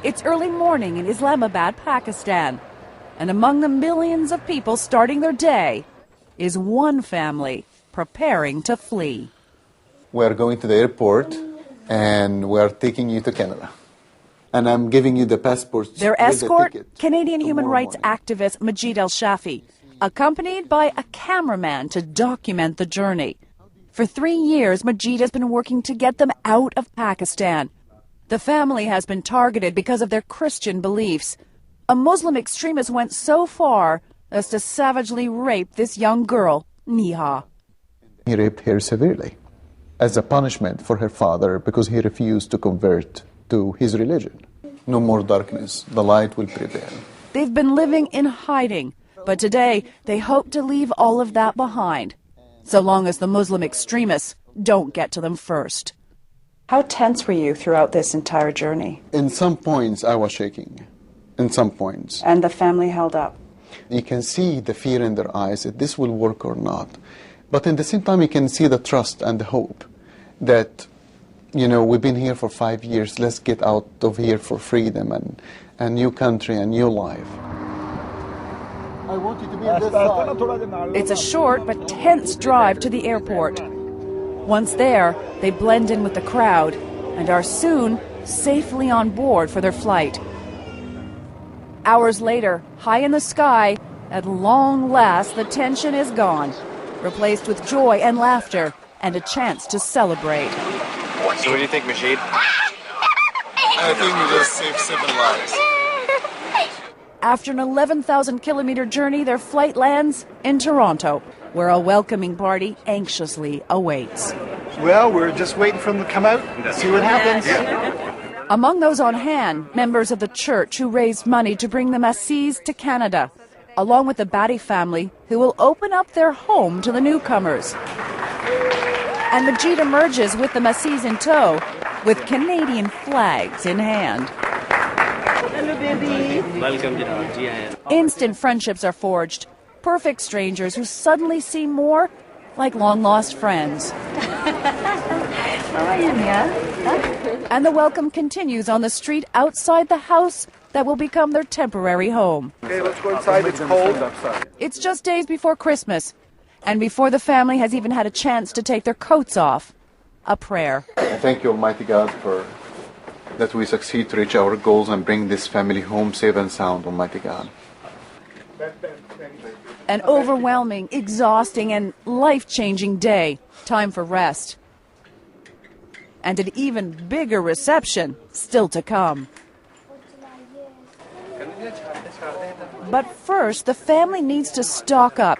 It's early morning in Islamabad, Pakistan, and among the millions of people starting their day is one family preparing to flee. We are going to the airport and we are taking you to Canada. And I'm giving you the passports. Their escort, Canadian human rights activist Majed El Shafie, accompanied by a cameraman to document the journey. For 3 years, Majed has been working to get them out of Pakistan. The family has been targeted because of their Christian beliefs. A Muslim extremist went so far as to savagely rape this young girl, Neha. He raped her severely as a punishment for her father because he refused to convert to his religion. No more darkness. The light will prevail. They've been living in hiding, but today they hope to leave all of that behind, so long as the Muslim extremists don't get to them first. How tense were you throughout this entire journey? In some points, I was shaking. In some points. And the family held up? You can see the fear in their eyes that this will work or not. But at the same time, you can see the trust and the hope that, you know, we've been here for 5 years. Let's get out of here for freedom and a new country, a new life. I want you to be on this side. It's a short but tense drive to the airport. Once there, they blend in with the crowd and are soon safely on board for their flight. Hours later, high in the sky, at long last the tension is gone, replaced with joy and laughter and a chance to celebrate. So what do you think, Majed? I think we just saved 7 lives. After an 11,000-kilometer journey, their flight lands in Toronto, where a welcoming party anxiously awaits. Well, we're just waiting for them to come out and see what happens. Among those on hand, members of the church who raised money to bring the Massis to Canada, along with the Batty family, who will open up their home to the newcomers. And Majed emerges with the Massis in tow, with Canadian flags in hand. Hello, baby. Welcome to Georgia. Instant friendships are forged. Perfect strangers who suddenly seem more like long-lost friends. How are you, Neha? And the welcome continues on the street outside the house that will become their temporary home. Okay, let's go inside. It's cold. It's just days before Christmas, and before the family has even had a chance to take their coats off. A prayer. Thank you, Almighty God, for that we succeed to reach our goals and bring this family home safe and sound, Almighty God. An overwhelming, exhausting, and life-changing day. Time for rest. And an even bigger reception still to come. But first, the family needs to stock up.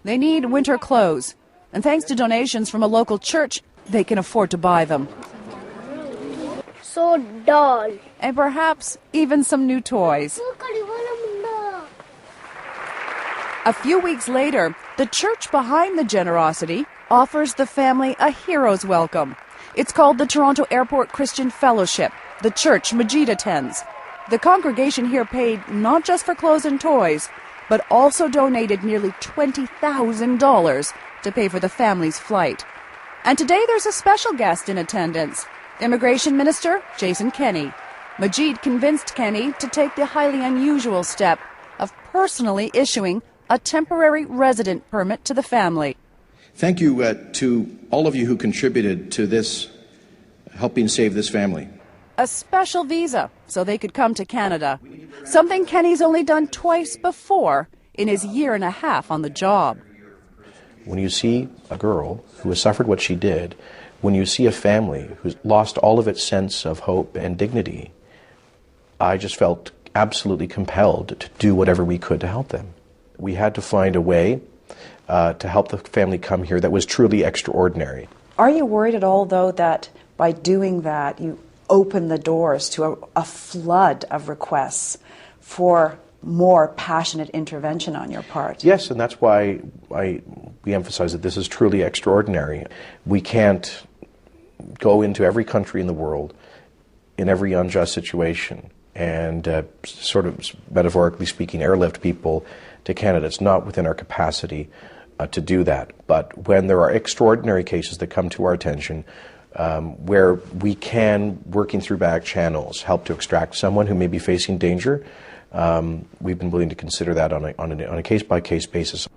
They need winter clothes, and thanks to donations from a local church, they can afford to buy them. So dull. And perhaps even some new toys. A few weeks later, the church behind the generosity offers the family a hero's welcome. It's called the Toronto Airport Christian Fellowship. The church Majed attends. The congregation here paid not just for clothes and toys, but also donated nearly $20,000 to pay for the family's flight. And today there's a special guest in attendance, Immigration Minister Jason Kenney. Majed convinced Kenney to take the highly unusual step of personally issuing a temporary resident permit to the family. Thank you to all of you who contributed to this, helping save this family. A special visa so they could come to Canada, something Kenney's only done twice before in his year and a half on the job. When you see a girl who has suffered what she did, when you see a family who's lost all of its sense of hope and dignity, I just felt absolutely compelled to do whatever we could to help them. We had to find a way to help the family come here that was truly extraordinary. Are you worried at all, though, that by doing that you open the doors to a flood of requests for more passionate intervention on your part? Yes, and that's why we emphasize that this is truly extraordinary. We can't go into every country in the world in every unjust situation and sort of, metaphorically speaking, airlift people to Canada. It's not within our capacity to do that. But when there are extraordinary cases that come to our attention, where we can, working through back channels, help to extract someone who may be facing danger. We've been willing to consider that on a case-by-case basis.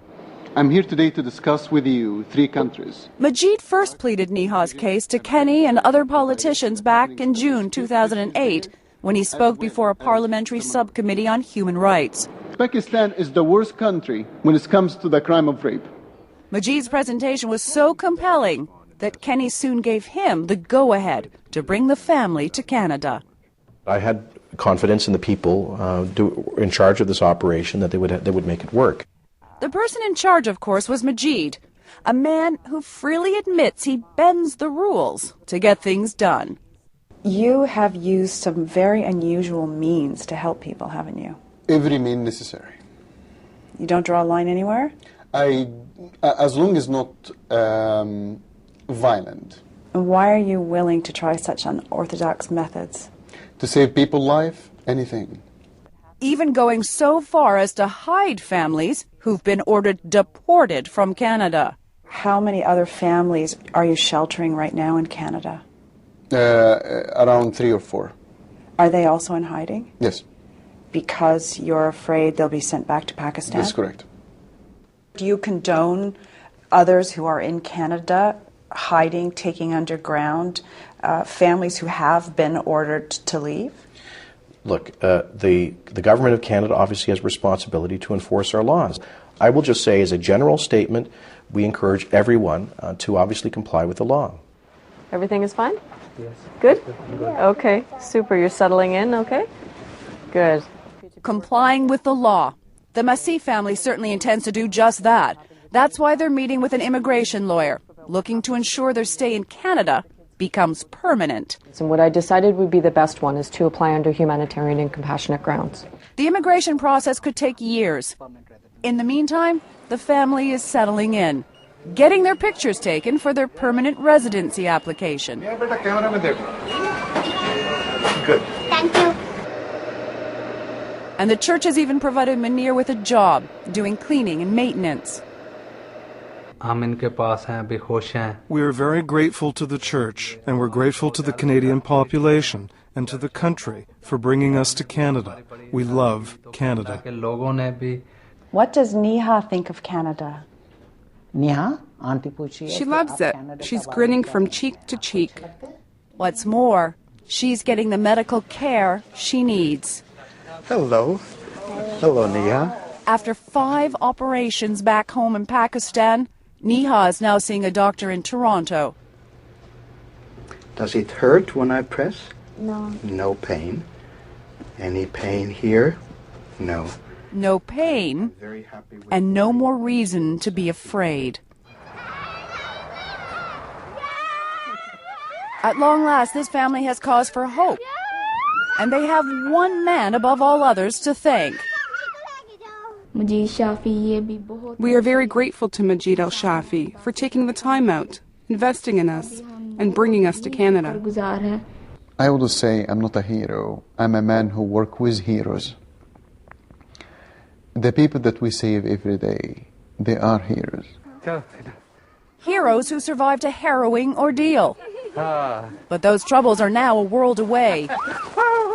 I'm here today to discuss with you 3 countries. Majed first pleaded Neha's case to Kenny and other politicians back in June 2008 when he spoke before a parliamentary subcommittee on human rights. Pakistan is the worst country when it comes to the crime of rape. Majid's presentation was so compelling that Kenny soon gave him the go-ahead to bring the family to Canada. I had confidence in the people in charge of this operation that they would make it work. The person in charge, of course, was Majed, a man who freely admits he bends the rules to get things done. You have used some very unusual means to help people, haven't you? Every means necessary. You don't draw a line anywhere? As long as not violent. And why are you willing to try such unorthodox methods? To save people's life, anything. Even going so far as to hide families who've been ordered deported from Canada. How many other families are you sheltering right now in Canada? Around 3 or 4. Are they also in hiding? Yes. Because you're afraid they'll be sent back to Pakistan? That's correct. Do you condone others who are in Canada hiding, taking underground, families who have been ordered to leave? Look, the government of Canada obviously has responsibility to enforce our laws. I will just say, as a general statement, we encourage everyone to obviously comply with the law. Everything is fine? Yes. Good? Okay, super. You're settling in, okay? Good. Complying with the law. The Masih family certainly intends to do just that. That's why they're meeting with an immigration lawyer, looking to ensure their stay in Canada becomes permanent. And what I decided would be the best one is to apply under humanitarian and compassionate grounds. The immigration process could take years. In the meantime, the family is settling in, getting their pictures taken for their permanent residency application. Good. Thank you. And the church has even provided Munir with a job, doing cleaning and maintenance. We are very grateful to the church, and we're grateful to the Canadian population and to the country for bringing us to Canada. We love Canada. What does Neha think of Canada? She loves it. She's grinning from cheek to cheek. What's more, she's getting the medical care she needs. Hello. Hello, Neha. After 5 operations back home in Pakistan, Neha is now seeing a doctor in Toronto. Does it hurt when I press? No. No pain. Any pain here? No. No pain, and no more reason to be afraid. At long last, this family has cause for hope. And they have one man above all others to thank. We are very grateful to Majed El Shafie for taking the time out, investing in us, and bringing us to Canada. I would say I'm not a hero. I'm a man who works with heroes. The people that we save every day, they are heroes. Heroes who survived a harrowing ordeal. But those troubles are now a world away.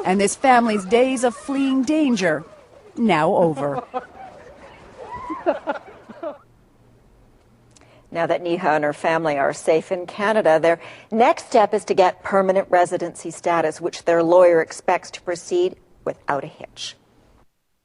And this family's days of fleeing danger, now over. Now that Neha and her family are safe in Canada, their next step is to get permanent residency status, which their lawyer expects to proceed without a hitch.